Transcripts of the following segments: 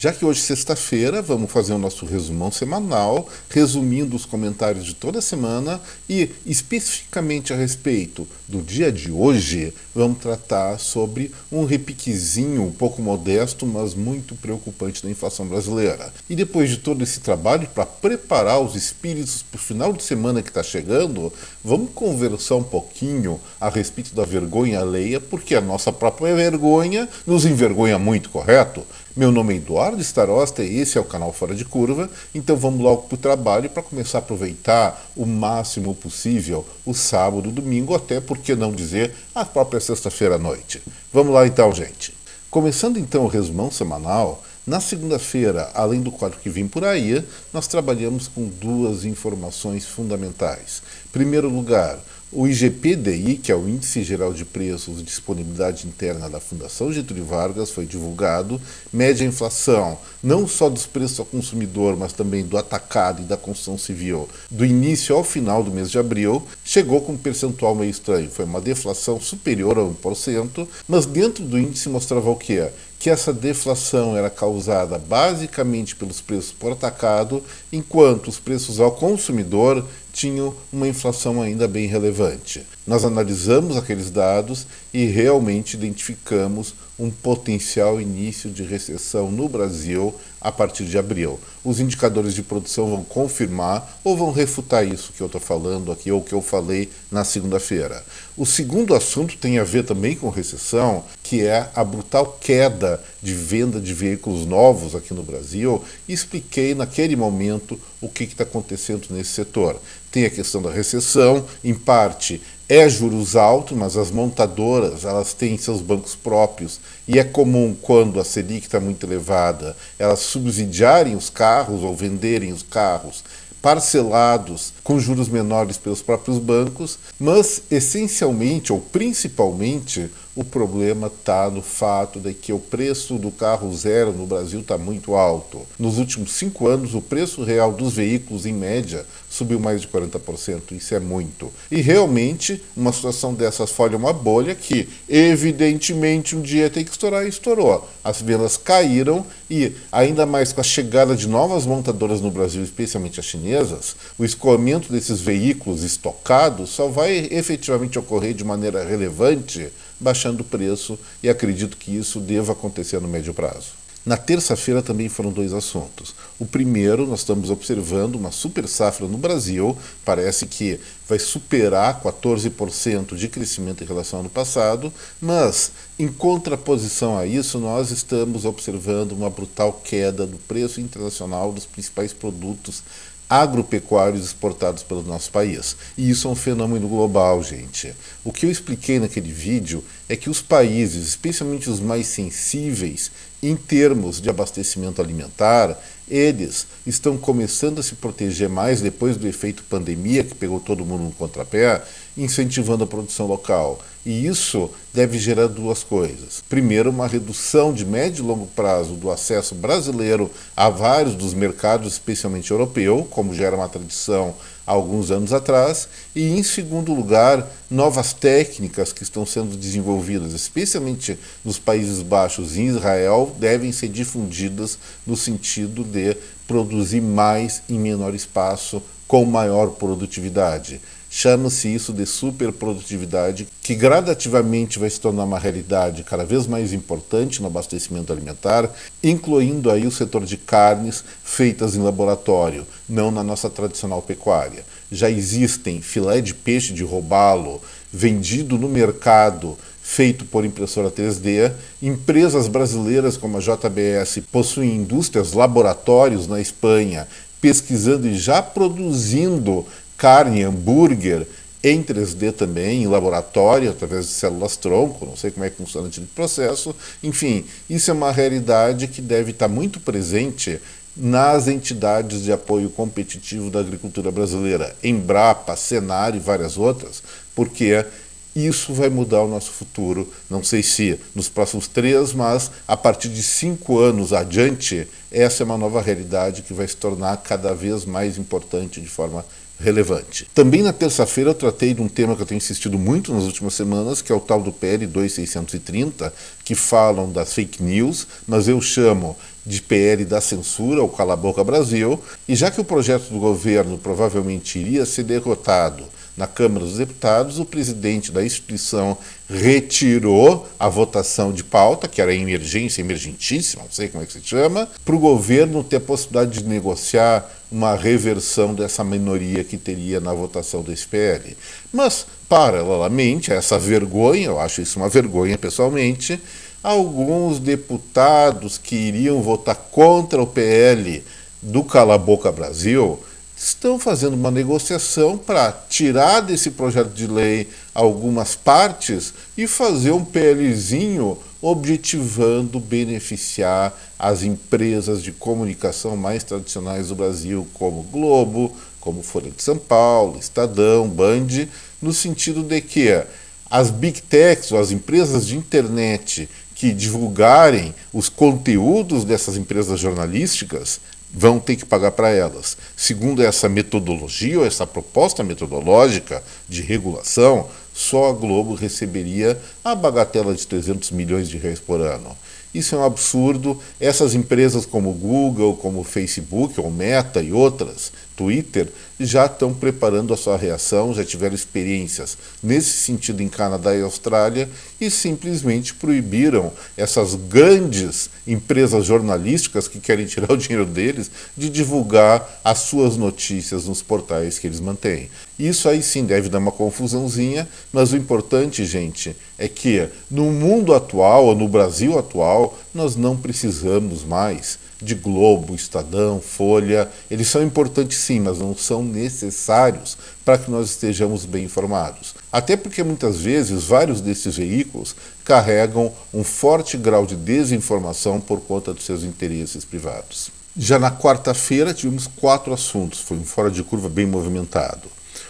Já que hoje é sexta-feira, vamos fazer o nosso resumão semanal, resumindo os comentários de toda a semana e, especificamente a respeito do dia de hoje, vamos tratar sobre um repiquezinho um pouco modesto, mas muito preocupante da inflação brasileira. E depois de todo esse trabalho para preparar os espíritos para o final de semana que está chegando, vamos conversar um pouquinho a respeito da vergonha alheia, porque a nossa própria vergonha nos envergonha muito, correto? Meu nome é Eduardo Starosta e esse é o canal Fora de Curva, então vamos logo para o trabalho para começar a aproveitar o máximo possível o sábado, o domingo, até por que não dizer a própria sexta-feira à noite. Vamos lá então, gente. Começando então o resumão semanal, na segunda-feira, além do quadro que vem por aí, nós trabalhamos com duas informações fundamentais. Em primeiro lugar, o IGPDI, que é o Índice Geral de Preços e Disponibilidade Interna da Fundação Getúlio Vargas, foi divulgado, mede a inflação não só dos preços ao consumidor, mas também do atacado e da construção civil, do início ao final do mês de abril, chegou com um percentual meio estranho, foi uma deflação superior a 1%, mas dentro do índice mostrava o quê? Que essa deflação era causada basicamente pelos preços por atacado, enquanto os preços ao consumidor tinham uma inflação ainda bem relevante. Nós analisamos aqueles dados e realmente identificamos um potencial início de recessão no Brasil a partir de abril. Os indicadores de produção vão confirmar ou vão refutar isso que eu estou falando aqui ou que eu falei na segunda-feira. O segundo assunto tem a ver também com recessão, que é a brutal queda de venda de veículos novos aqui no Brasil. E expliquei naquele momento o que está acontecendo nesse setor. Tem a questão da recessão, em parte é juros altos, mas as montadoras elas têm seus bancos próprios e é comum, quando a Selic está muito elevada, elas subsidiarem os carros ou venderem os carros parcelados com juros menores pelos próprios bancos, mas essencialmente ou principalmente o problema está no fato de que o preço do carro zero no Brasil está muito alto. Nos últimos 5 anos, o preço real dos veículos, em média, subiu mais de 40%. Isso é muito. E realmente, uma situação dessas folha uma bolha que, evidentemente, um dia tem que estourar e estourou. As vendas caíram e, ainda mais com a chegada de novas montadoras no Brasil, especialmente as chinesas, o escoamento desses veículos estocados só vai efetivamente ocorrer de maneira relevante baixando o preço, e acredito que isso deva acontecer no médio prazo. Na terça-feira também foram 2 assuntos. O primeiro, nós estamos observando uma super safra no Brasil, parece que vai superar 14% de crescimento em relação ao ano passado, mas, em contraposição a isso, nós estamos observando uma brutal queda do preço internacional dos principais produtos agropecuários exportados pelo nosso país. E isso é um fenômeno global, gente. O que eu expliquei naquele vídeo é que os países, especialmente os mais sensíveis em termos de abastecimento alimentar, eles estão começando a se proteger mais depois do efeito pandemia, que pegou todo mundo no contrapé, incentivando a produção local. E isso deve gerar 2 coisas. Primeiro, uma redução de médio e longo prazo do acesso brasileiro a vários dos mercados, especialmente europeu, como já era uma tradição há alguns anos atrás. E, em segundo lugar, novas técnicas que estão sendo desenvolvidas, especialmente nos Países Baixos e em Israel, devem ser difundidas no sentido de produzir mais em menor espaço, com maior produtividade. Chama-se isso de superprodutividade, que gradativamente vai se tornar uma realidade cada vez mais importante no abastecimento alimentar, incluindo aí o setor de carnes feitas em laboratório, não na nossa tradicional pecuária. Já existem filé de peixe de robalo vendido no mercado, feito por impressora 3D. Empresas brasileiras como a JBS possuem indústrias, laboratórios na Espanha, pesquisando e já produzindo carne, hambúrguer em 3D também, em laboratório, através de células-tronco, não sei como é que funciona esse processo. Enfim, isso é uma realidade que deve estar muito presente nas entidades de apoio competitivo da agricultura brasileira, Embrapa, Senar e várias outras, porque isso vai mudar o nosso futuro, não sei se nos próximos 3, mas a partir de 5 anos adiante, essa é uma nova realidade que vai se tornar cada vez mais importante de forma relevante. Também na terça-feira eu tratei de um tema que eu tenho insistido muito nas últimas semanas, que é o tal do PL 2630, que falam das fake news, mas eu chamo de PL da censura, o Cala a Boca Brasil, e já que o projeto do governo provavelmente iria ser derrotado na Câmara dos Deputados, o presidente da instituição retirou a votação de pauta, que era emergentíssima, não sei como é que se chama, para o governo ter a possibilidade de negociar uma reversão dessa minoria que teria na votação desse PL. Mas, paralelamente a essa vergonha, eu acho isso uma vergonha pessoalmente, alguns deputados que iriam votar contra o PL do Cala a Boca Brasil estão fazendo uma negociação para tirar desse projeto de lei algumas partes e fazer um PLzinho objetivando beneficiar as empresas de comunicação mais tradicionais do Brasil, como Globo, como Folha de São Paulo, Estadão, Band, no sentido de que as Big Techs, ou as empresas de internet que divulgarem os conteúdos dessas empresas jornalísticas, vão ter que pagar para elas. Segundo essa metodologia, ou essa proposta metodológica de regulação, só a Globo receberia a bagatela de 300 milhões de reais por ano. Isso é um absurdo. Essas empresas como Google, como Facebook, ou Meta e outras, Twitter, já estão preparando a sua reação, já tiveram experiências nesse sentido em Canadá e Austrália e simplesmente proibiram essas grandes empresas jornalísticas que querem tirar o dinheiro deles de divulgar as suas notícias nos portais que eles mantêm. Isso aí sim deve dar uma confusãozinha, mas o importante, gente, é que no mundo atual, ou no Brasil atual, nós não precisamos mais de Globo, Estadão, Folha. Eles são importantes sim, mas não são necessários para que nós estejamos bem informados. Até porque muitas vezes vários desses veículos carregam um forte grau de desinformação por conta dos seus interesses privados. Já na quarta-feira tivemos 4 assuntos, foi um fora de curva bem movimentado.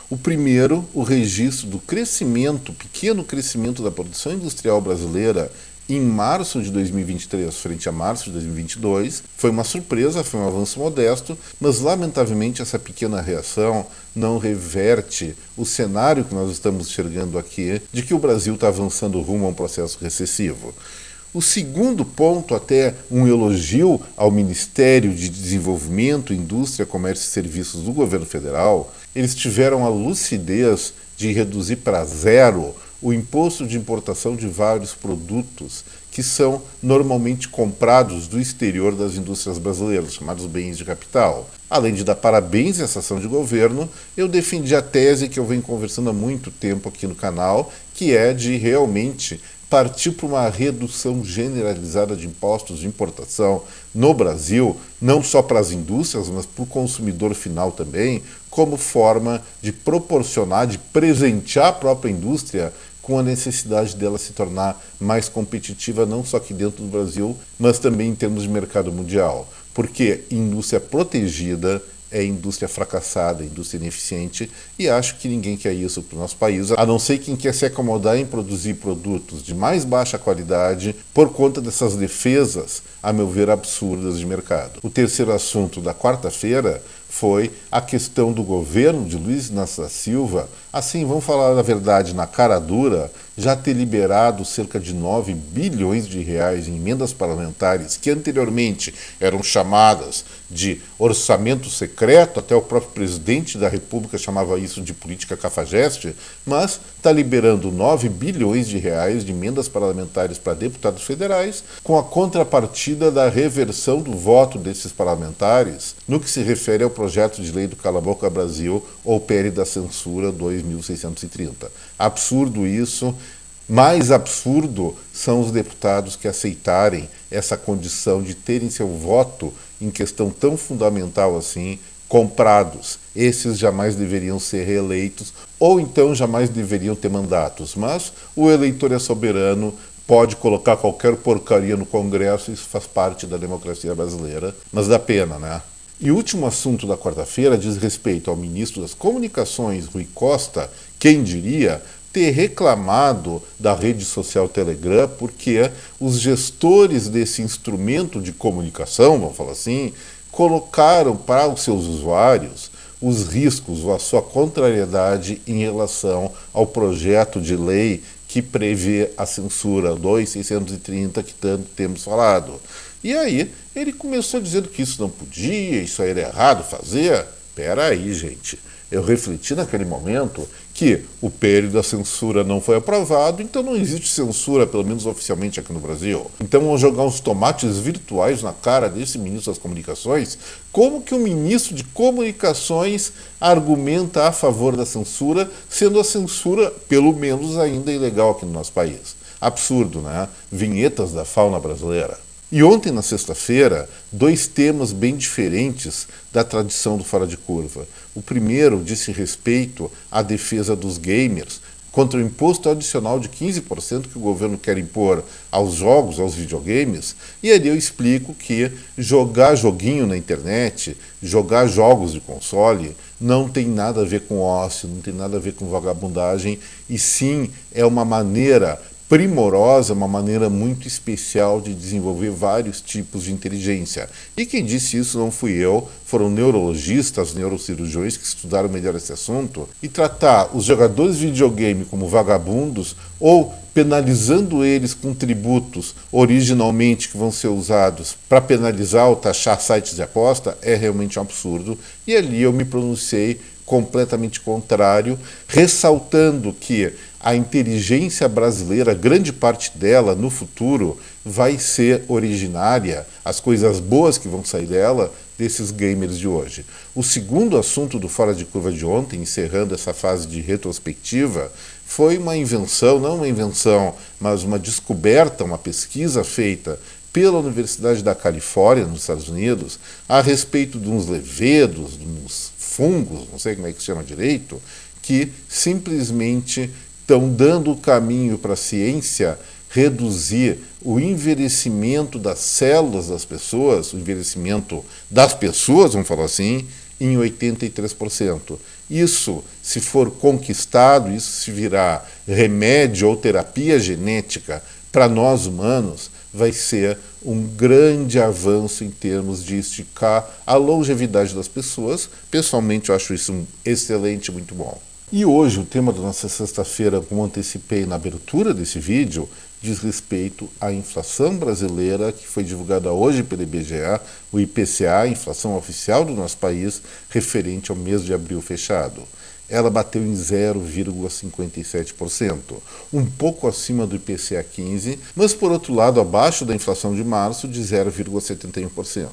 O primeiro, o registro do crescimento, pequeno crescimento da produção industrial brasileira em março de 2023, frente a março de 2022, foi uma surpresa, foi um avanço modesto, mas lamentavelmente essa pequena reação não reverte o cenário que nós estamos enxergando aqui, de que o Brasil está avançando rumo a um processo recessivo. O segundo ponto, até um elogio ao Ministério de Desenvolvimento, Indústria, Comércio e Serviços do governo federal, eles tiveram a lucidez de reduzir para zero o imposto de importação de vários produtos que são normalmente comprados do exterior das indústrias brasileiras, chamados bens de capital. Além de dar parabéns a essa ação de governo, eu defendi a tese que eu venho conversando há muito tempo aqui no canal, que é de realmente partir para uma redução generalizada de impostos de importação no Brasil, não só para as indústrias, mas para o consumidor final também, como forma de proporcionar, de presentear a própria indústria com a necessidade dela se tornar mais competitiva, não só aqui dentro do Brasil, mas também em termos de mercado mundial. Porque indústria protegida é indústria fracassada, indústria ineficiente, e acho que ninguém quer isso para o nosso país, a não ser quem quer se acomodar em produzir produtos de mais baixa qualidade por conta dessas defesas, a meu ver, absurdas de mercado. O terceiro assunto da quarta-feira foi a questão do governo de Luiz Inácio da Silva, assim, vamos falar a verdade na cara dura, já ter liberado cerca de 9 bilhões de reais em emendas parlamentares que anteriormente eram chamadas de orçamento secreto, até o próprio presidente da República chamava isso de política cafajeste, mas está liberando 9 bilhões de reais de emendas parlamentares para deputados federais, com a contrapartida da reversão do voto desses parlamentares no que se refere ao projeto de lei do Cala a Boca Brasil, ou PL da Censura 2630. Absurdo isso. Mais absurdo são os deputados que aceitarem essa condição de terem seu voto em questão tão fundamental assim comprados. Esses jamais deveriam ser reeleitos ou então jamais deveriam ter mandatos. Mas o eleitor é soberano, pode colocar qualquer porcaria no Congresso, isso faz parte da democracia brasileira, mas dá pena, né? E o último assunto da quarta-feira diz respeito ao ministro das Comunicações, Rui Costa, quem diria, ter reclamado da rede social Telegram porque os gestores desse instrumento de comunicação, vamos falar assim, colocaram para os seus usuários os riscos ou a sua contrariedade em relação ao projeto de lei que prevê a censura 2630 que tanto temos falado. E aí ele começou dizendo que isso não podia, isso era errado fazer. Espera aí, gente. Eu refleti naquele momento que o período da censura não foi aprovado, então não existe censura, pelo menos oficialmente aqui no Brasil. Então vamos jogar uns tomates virtuais na cara desse ministro das Comunicações. Como que o ministro de Comunicações argumenta a favor da censura, sendo a censura, pelo menos, ainda ilegal aqui no nosso país? Absurdo, né? Vinhetas da fauna brasileira. E ontem, na sexta-feira, dois temas bem diferentes da tradição do Fora de Curva. O primeiro disse respeito à defesa dos gamers contra o imposto adicional de 15% que o governo quer impor aos jogos, aos videogames. E ali eu explico que jogar joguinho na internet, jogar jogos de console, não tem nada a ver com ócio, não tem nada a ver com vagabundagem, e sim é uma maneira primorosa, uma maneira muito especial de desenvolver vários tipos de inteligência. E quem disse isso não fui eu, foram neurologistas, neurocirurgiões que estudaram melhor esse assunto, e tratar os jogadores de videogame como vagabundos ou penalizando eles com tributos originalmente que vão ser usados para penalizar ou taxar sites de aposta é realmente um absurdo. E ali eu me pronunciei completamente contrário, ressaltando que a inteligência brasileira, grande parte dela no futuro, vai ser originária, as coisas boas que vão sair dela, desses gamers de hoje. O segundo assunto do Fora de Curva de ontem, encerrando essa fase de retrospectiva, foi uma invenção, não uma invenção, mas uma descoberta, uma pesquisa feita pela Universidade da Califórnia, nos Estados Unidos, a respeito de uns levedos, de uns fungos, não sei como é que se chama direito, que simplesmente estão dando o caminho para a ciência reduzir o envelhecimento das células das pessoas, o envelhecimento das pessoas, vamos falar assim, em 83%. Isso, se for conquistado, isso se virar remédio ou terapia genética para nós humanos, vai ser um grande avanço em termos de esticar a longevidade das pessoas. Pessoalmente, eu acho isso excelente, muito bom. E hoje o tema da nossa sexta-feira, como antecipei na abertura desse vídeo, diz respeito à inflação brasileira, que foi divulgada hoje pelo IBGE, o IPCA, a inflação oficial do nosso país, referente ao mês de abril fechado. Ela bateu em 0,57%, um pouco acima do IPCA 15, mas por outro lado abaixo da inflação de março de 0,71%.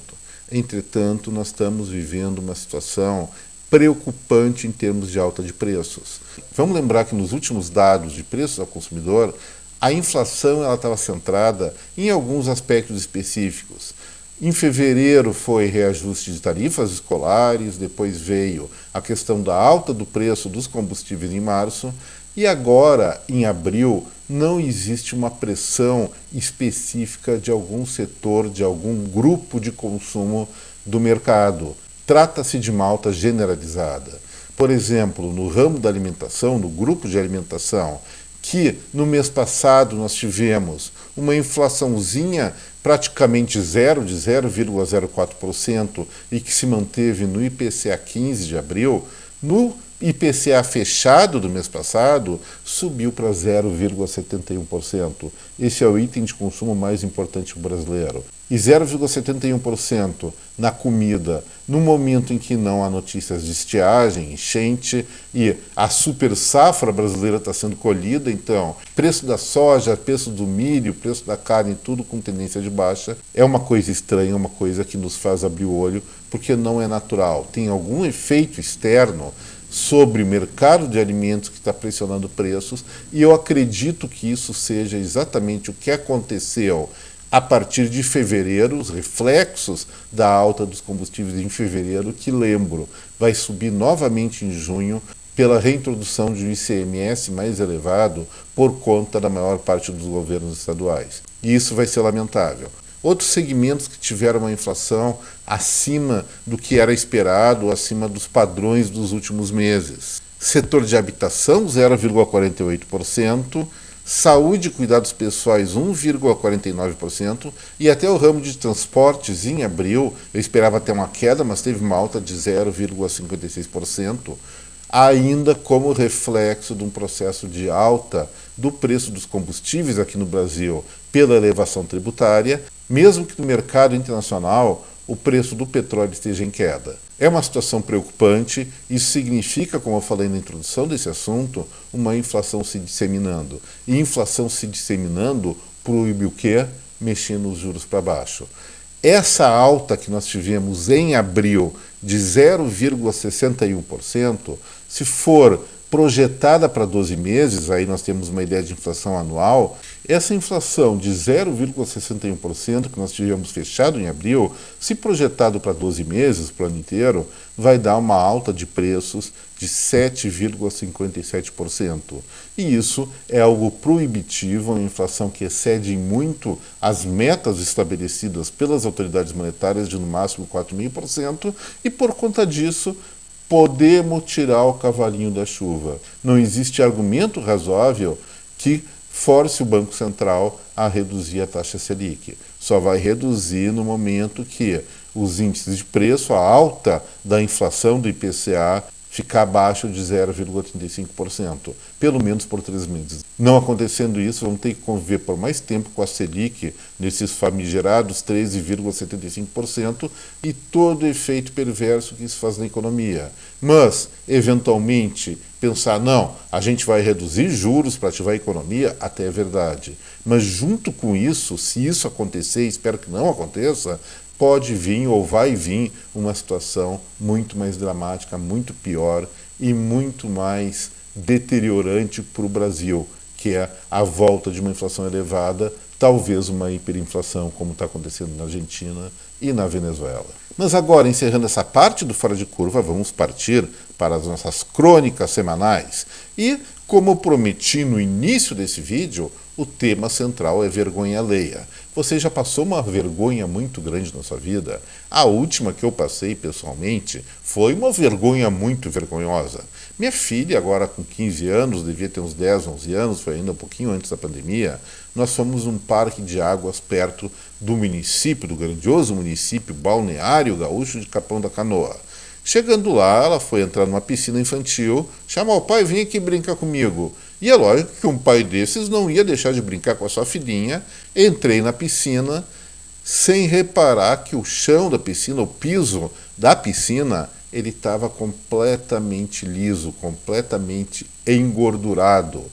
Entretanto, nós estamos vivendo uma situação preocupante em termos de alta de preços. Vamos lembrar que nos últimos dados de preços ao consumidor, a inflação estava centrada em alguns aspectos específicos. Em fevereiro foi reajuste de tarifas escolares, depois veio a questão da alta do preço dos combustíveis em março, e agora, em abril, não existe uma pressão específica de algum setor, de algum grupo de consumo do mercado. Trata-se de uma alta generalizada. Por exemplo, no ramo da alimentação, no grupo de alimentação, que no mês passado nós tivemos uma inflaçãozinha praticamente zero, de 0,04%, e que se manteve no IPCA 15 de abril, no IPCA fechado do mês passado subiu para 0,71%. Esse é o item de consumo mais importante brasileiro. E 0,71% na comida, no momento em que não há notícias de estiagem, enchente, e a super safra brasileira está sendo colhida, então preço da soja, preço do milho, preço da carne, tudo com tendência de baixa, é uma coisa estranha, uma coisa que nos faz abrir o olho, porque não é natural. Tem algum efeito externo sobre o mercado de alimentos que está pressionando preços, e eu acredito que isso seja exatamente o que aconteceu a partir de fevereiro, os reflexos da alta dos combustíveis em fevereiro, que lembro, vai subir novamente em junho pela reintrodução de um ICMS mais elevado por conta da maior parte dos governos estaduais. E isso vai ser lamentável. Outros segmentos que tiveram uma inflação acima do que era esperado, acima dos padrões dos últimos meses. Setor de habitação, 0,48%, saúde e cuidados pessoais, 1,49%, e até o ramo de transportes, em abril, eu esperava ter uma queda, mas teve uma alta de 0,56%, ainda como reflexo de um processo de alta do preço dos combustíveis aqui no Brasil pela elevação tributária, mesmo que no mercado internacional o preço do petróleo esteja em queda. É uma situação preocupante, isso significa, como eu falei na introdução desse assunto, uma inflação se disseminando. E inflação se disseminando proíbe o quê? Mexendo os juros para baixo. Essa alta que nós tivemos em abril de 0,61%, se for projetada para 12 meses, aí nós temos uma ideia de inflação anual, essa inflação de 0,61% que nós tivemos fechado em abril, se projetado para 12 meses, para o ano inteiro, vai dar uma alta de preços de 7,57%. E isso é algo proibitivo, uma inflação que excede muito as metas estabelecidas pelas autoridades monetárias de no máximo 4,5%, e por conta disso, podemos tirar o cavalinho da chuva. Não existe argumento razoável que force o Banco Central a reduzir a taxa Selic. Só vai reduzir no momento que os índices de preço, a alta da inflação do IPCA, ficar abaixo de 0,35%, pelo menos por 3 meses. Não acontecendo isso, vamos ter que conviver por mais tempo com a Selic, nesses famigerados 13,75%, e todo o efeito perverso que isso faz na economia. Mas, eventualmente, pensar, não, a gente vai reduzir juros para ativar a economia, até é verdade. Mas junto com isso, se isso acontecer, espero que não aconteça, pode vir ou vai vir uma situação muito mais dramática, muito pior e muito mais deteriorante para o Brasil, que é a volta de uma inflação elevada, talvez uma hiperinflação, como está acontecendo na Argentina e na Venezuela. Mas agora, encerrando essa parte do Fora de Curva, vamos partir para as nossas crônicas semanais. E, como prometi no início desse vídeo, o tema central é vergonha alheia. Você já passou uma vergonha muito grande na sua vida? A última que eu passei pessoalmente foi uma vergonha muito vergonhosa. Minha filha, agora com 15 anos, devia ter uns 10, 11 anos, foi ainda um pouquinho antes da pandemia, nós fomos num parque de águas perto do município, do grandioso município balneário gaúcho de Capão da Canoa. Chegando lá, ela foi entrar numa piscina infantil, chamou o pai, vem aqui brincar comigo. E é lógico que um pai desses não ia deixar de brincar com a sua filhinha. Entrei na piscina sem reparar que o chão da piscina, o piso da piscina, ele estava completamente liso, completamente engordurado.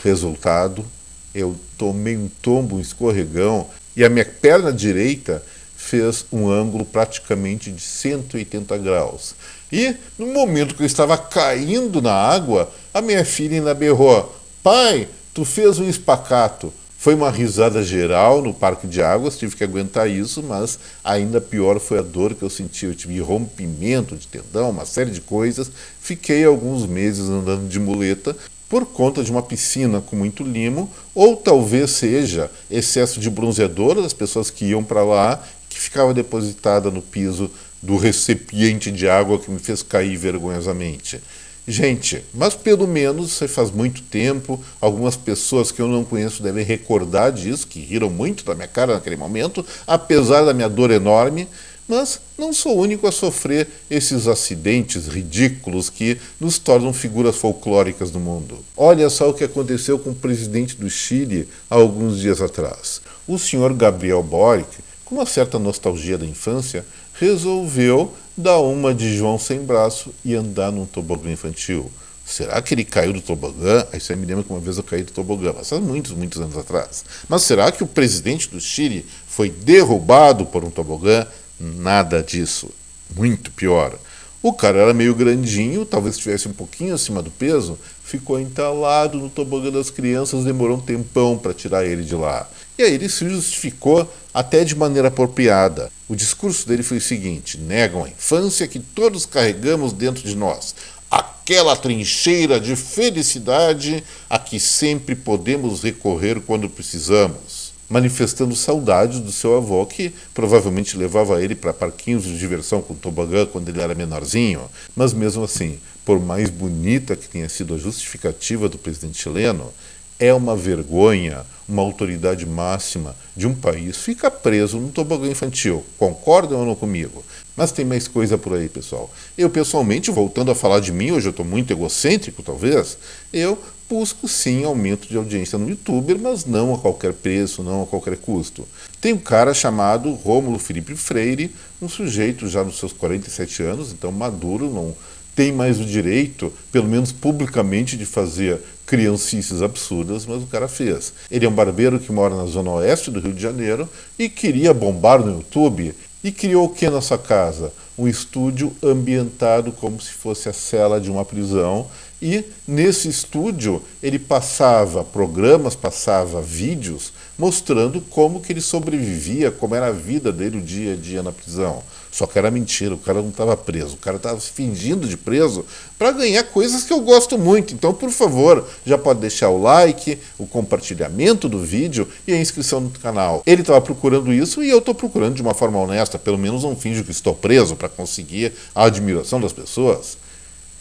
Resultado, eu tomei um tombo, um escorregão, e a minha perna direita fez um ângulo praticamente de 180 graus. E no momento que eu estava caindo na água, a minha filha ainda berrou: pai, tu fez um espacato. Foi uma risada geral no parque de águas, tive que aguentar isso, mas ainda pior foi a dor que eu senti. Eu tive rompimento de tendão, uma série de coisas. Fiquei alguns meses andando de muleta por conta de uma piscina com muito limo, ou talvez seja excesso de bronzeador das pessoas que iam para lá, que ficava depositada no piso do recipiente de água que me fez cair vergonhosamente. Gente, mas pelo menos isso faz muito tempo, algumas pessoas que eu não conheço devem recordar disso, que riram muito da minha cara naquele momento, apesar da minha dor enorme, mas não sou o único a sofrer esses acidentes ridículos que nos tornam figuras folclóricas do mundo. Olha só o que aconteceu com o presidente do Chile há alguns dias atrás. O senhor Gabriel Boric, com uma certa nostalgia da infância, resolveu dar uma de João sem braço e andar num tobogã infantil. Será que ele caiu do tobogã? Aí você me lembra que uma vez eu caí do tobogã, mas há muitos, muitos anos atrás. Mas será que o presidente do Chile foi derrubado por um tobogã? Nada disso. Muito pior. O cara era meio grandinho, talvez estivesse um pouquinho acima do peso, ficou entalado no tobogã das crianças, demorou um tempão para tirar ele de lá. E aí ele se justificou até de maneira apropriada. O discurso dele foi o seguinte: negam a infância que todos carregamos dentro de nós, aquela trincheira de felicidade a que sempre podemos recorrer quando precisamos, manifestando saudades do seu avô, que provavelmente levava ele para parquinhos de diversão com tobogã quando ele era menorzinho. Mas mesmo assim, por mais bonita que tenha sido a justificativa do presidente chileno, é uma vergonha uma autoridade máxima de um país fica preso num tobogã infantil. Concordam ou não comigo? Mas tem mais coisa por aí, pessoal. Eu, pessoalmente, voltando a falar de mim, hoje eu estou muito egocêntrico, talvez, eu busco sim aumento de audiência no YouTuber, mas não a qualquer preço, não a qualquer custo. Tem um cara chamado Rômulo Felipe Freire, um sujeito já nos seus 47 anos, então maduro, não tem mais o direito, pelo menos publicamente, de fazer criancices absurdas, mas o cara fez. Ele é um barbeiro que mora na zona oeste do Rio de Janeiro e queria bombar no YouTube. E criou o que na sua casa? Um estúdio ambientado como se fosse a cela de uma prisão. E nesse estúdio ele passava programas, passava vídeos mostrando como que ele sobrevivia, como era a vida dele o dia a dia na prisão. Só que era mentira, o cara não estava preso, o cara estava se fingindo de preso para ganhar coisas que eu gosto muito. Então, por favor, já pode deixar o like, o compartilhamento do vídeo e a inscrição no canal. Ele estava procurando isso e eu estou procurando de uma forma honesta, pelo menos não finjo que estou preso para conseguir a admiração das pessoas.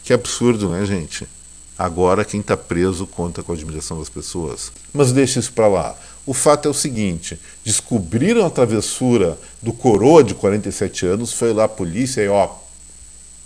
Que absurdo, né, gente? Agora quem está preso conta com a admiração das pessoas. Mas deixa isso para lá. O fato é o seguinte, descobriram a travessura do coroa de 47 anos, foi lá a polícia e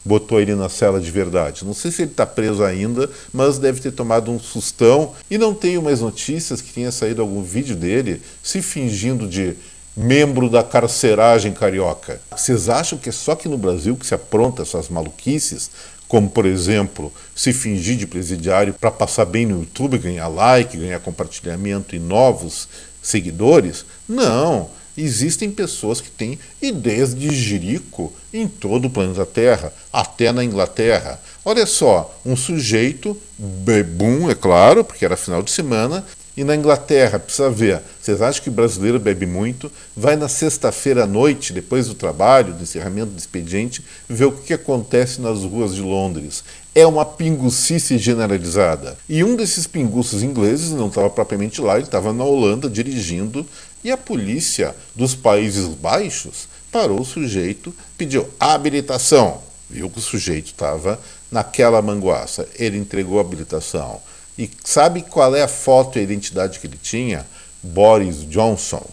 botou ele na cela de verdade. Não sei se ele está preso ainda, mas deve ter tomado um sustão. E não tenho mais notícias que tenha saído algum vídeo dele se fingindo de membro da carceragem carioca. Vocês acham que é só aqui no Brasil que se apronta essas maluquices? Como, por exemplo, se fingir de presidiário para passar bem no YouTube, ganhar like, ganhar compartilhamento e novos seguidores? Não, existem pessoas que têm ideias de jirico em todo o planeta Terra, até na Inglaterra. Olha só, um sujeito, bebum, é claro, porque era final de semana, e na Inglaterra, precisa ver, vocês acham que o brasileiro bebe muito? Vai na sexta-feira à noite, depois do trabalho, do encerramento do expediente, ver o que acontece nas ruas de Londres. É uma pingucice generalizada. E um desses pinguços ingleses não estava propriamente lá, ele estava na Holanda dirigindo, e a polícia dos Países Baixos parou o sujeito, pediu habilitação. Viu que o sujeito estava naquela manguaça. Ele entregou a habilitação. E sabe qual é a foto e a identidade que ele tinha? Boris Johnson.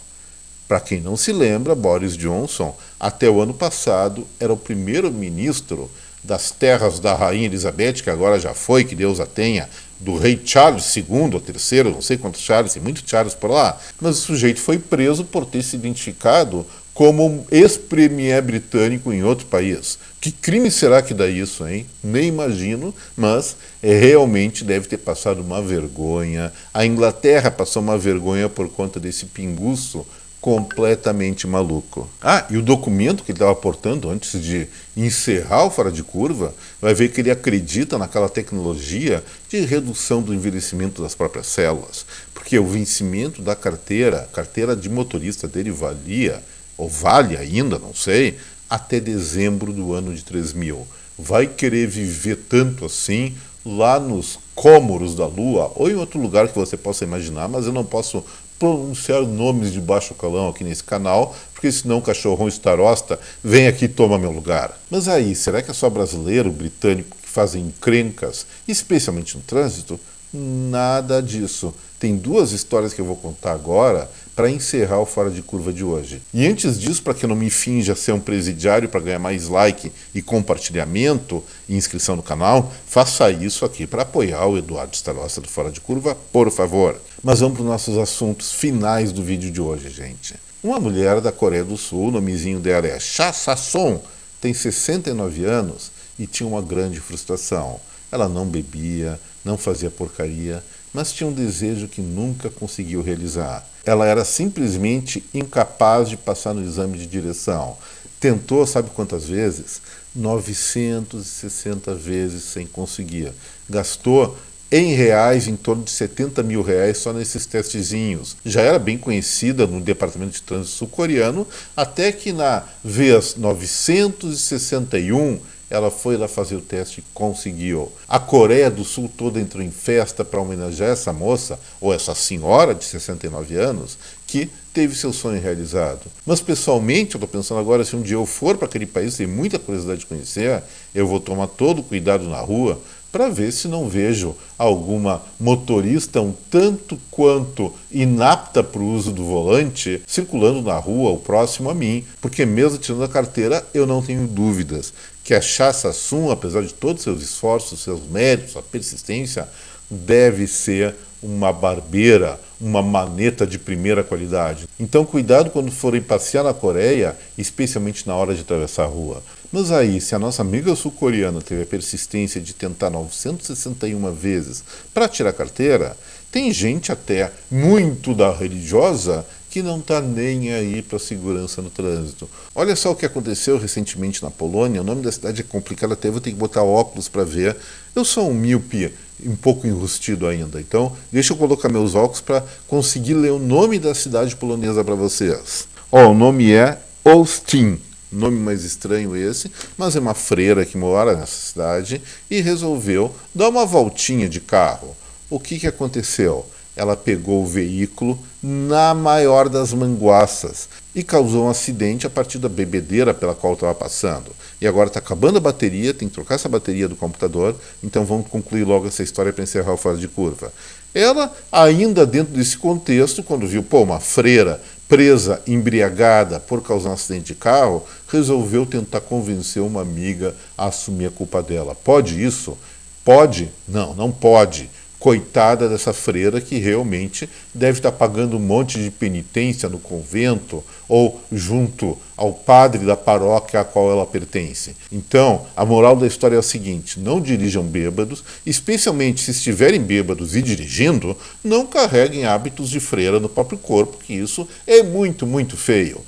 Para quem não se lembra, Boris Johnson, até o ano passado, era o primeiro-ministro das terras da Rainha Elizabeth, que agora já foi, que Deus a tenha, do rei Charles II, ou terceiro, não sei quantos Charles, tem muito Charles por lá, mas o sujeito foi preso por ter se identificado como um ex-premier britânico em outro país. Que crime será que dá isso, hein? Nem imagino, mas realmente deve ter passado uma vergonha. A Inglaterra passou uma vergonha por conta desse pinguço completamente maluco. Ah, e o documento que ele estava portando antes de encerrar o Fora de Curva, vai ver que ele acredita naquela tecnologia de redução do envelhecimento das próprias células. Porque o vencimento da carteira de motorista dele valia, ou vale ainda, não sei, até dezembro do ano de 3000. Vai querer viver tanto assim lá nos cômoros da Lua ou em outro lugar que você possa imaginar, mas eu não posso pronunciar nomes de baixo calão aqui nesse canal, porque senão o cachorrão starosta vem aqui e toma meu lugar. Mas aí, será que é só brasileiro, britânico que fazem encrencas, especialmente no trânsito? Nada disso. Tem duas histórias que eu vou contar agora para encerrar o Fora de Curva de hoje. E antes disso, para que eu não me finja ser um presidiário para ganhar mais like e compartilhamento e inscrição no canal, faça isso aqui para apoiar o Eduardo Starosta do Fora de Curva, por favor. Mas vamos para os nossos assuntos finais do vídeo de hoje, gente. Uma mulher da Coreia do Sul, o nomezinho dela é Cha Sa-son, tem 69 anos e tinha uma grande frustração. Ela não bebia, não fazia porcaria, mas tinha um desejo que nunca conseguiu realizar. Ela era simplesmente incapaz de passar no exame de direção. Tentou, sabe quantas vezes? 960 vezes sem conseguir. Gastou em reais, em torno de 70 mil reais só nesses testezinhos. Já era bem conhecida no departamento de trânsito sul-coreano, até que na vez 961 ela foi lá fazer o teste e conseguiu. A Coreia do Sul toda entrou em festa para homenagear essa moça, ou essa senhora de 69 anos, que teve seu sonho realizado. Mas pessoalmente, eu estou pensando agora, se um dia eu for para aquele país, tem muita curiosidade de conhecer, eu vou tomar todo o cuidado na rua, para ver se não vejo alguma motorista um tanto quanto inapta para o uso do volante circulando na rua ou próximo a mim, porque mesmo tirando a carteira eu não tenho dúvidas que a Cha Sa-son, apesar de todos os seus esforços, seus méritos, a persistência, deve ser uma barbeira, uma maneta de primeira qualidade. Então cuidado quando forem passear na Coreia, especialmente na hora de atravessar a rua. Mas aí, se a nossa amiga sul-coreana teve a persistência de tentar 961 vezes para tirar a carteira, tem gente até muito da religiosa que não está nem aí para a segurança no trânsito. Olha só o que aconteceu recentemente na Polônia. O nome da cidade é complicado, até vou ter que botar óculos para ver. Eu sou um míope, um pouco enrustido ainda, então deixa eu colocar meus óculos para conseguir ler o nome da cidade polonesa para vocês. O nome é Olsztyn. Nome mais estranho esse, mas é uma freira que mora nessa cidade e resolveu dar uma voltinha de carro. O que aconteceu? Ela pegou o veículo na maior das manguaças e causou um acidente a partir da bebedeira pela qual estava passando. E agora está acabando a bateria, tem que trocar essa bateria do computador, então vamos concluir logo essa história para encerrar o Fora de Curva. Ela, ainda dentro desse contexto, quando viu uma freira presa, embriagada por causar um acidente de carro, resolveu tentar convencer uma amiga a assumir a culpa dela. Pode isso? Pode? Não, não pode. Coitada dessa freira que realmente deve estar pagando um monte de penitência no convento ou junto ao padre da paróquia a qual ela pertence. Então, a moral da história é a seguinte: não dirijam bêbados, especialmente se estiverem bêbados e dirigindo, não carreguem hábitos de freira no próprio corpo, que isso é muito, muito feio.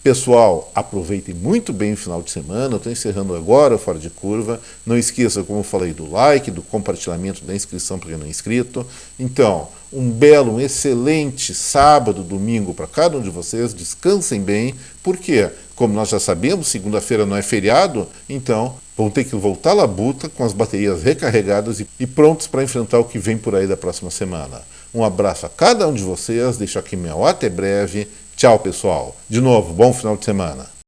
Pessoal, aproveitem muito bem o final de semana. Eu estou encerrando agora o Fora de Curva. Não esqueça, como eu falei, do like, do compartilhamento, da inscrição para quem não é inscrito. Então, um excelente sábado, domingo para cada um de vocês. Descansem bem, porque, como nós já sabemos, segunda-feira não é feriado, então vão ter que voltar à labuta com as baterias recarregadas e prontos para enfrentar o que vem por aí da próxima semana. Um abraço a cada um de vocês. Deixo aqui meu até breve. Tchau, pessoal. De novo, bom final de semana.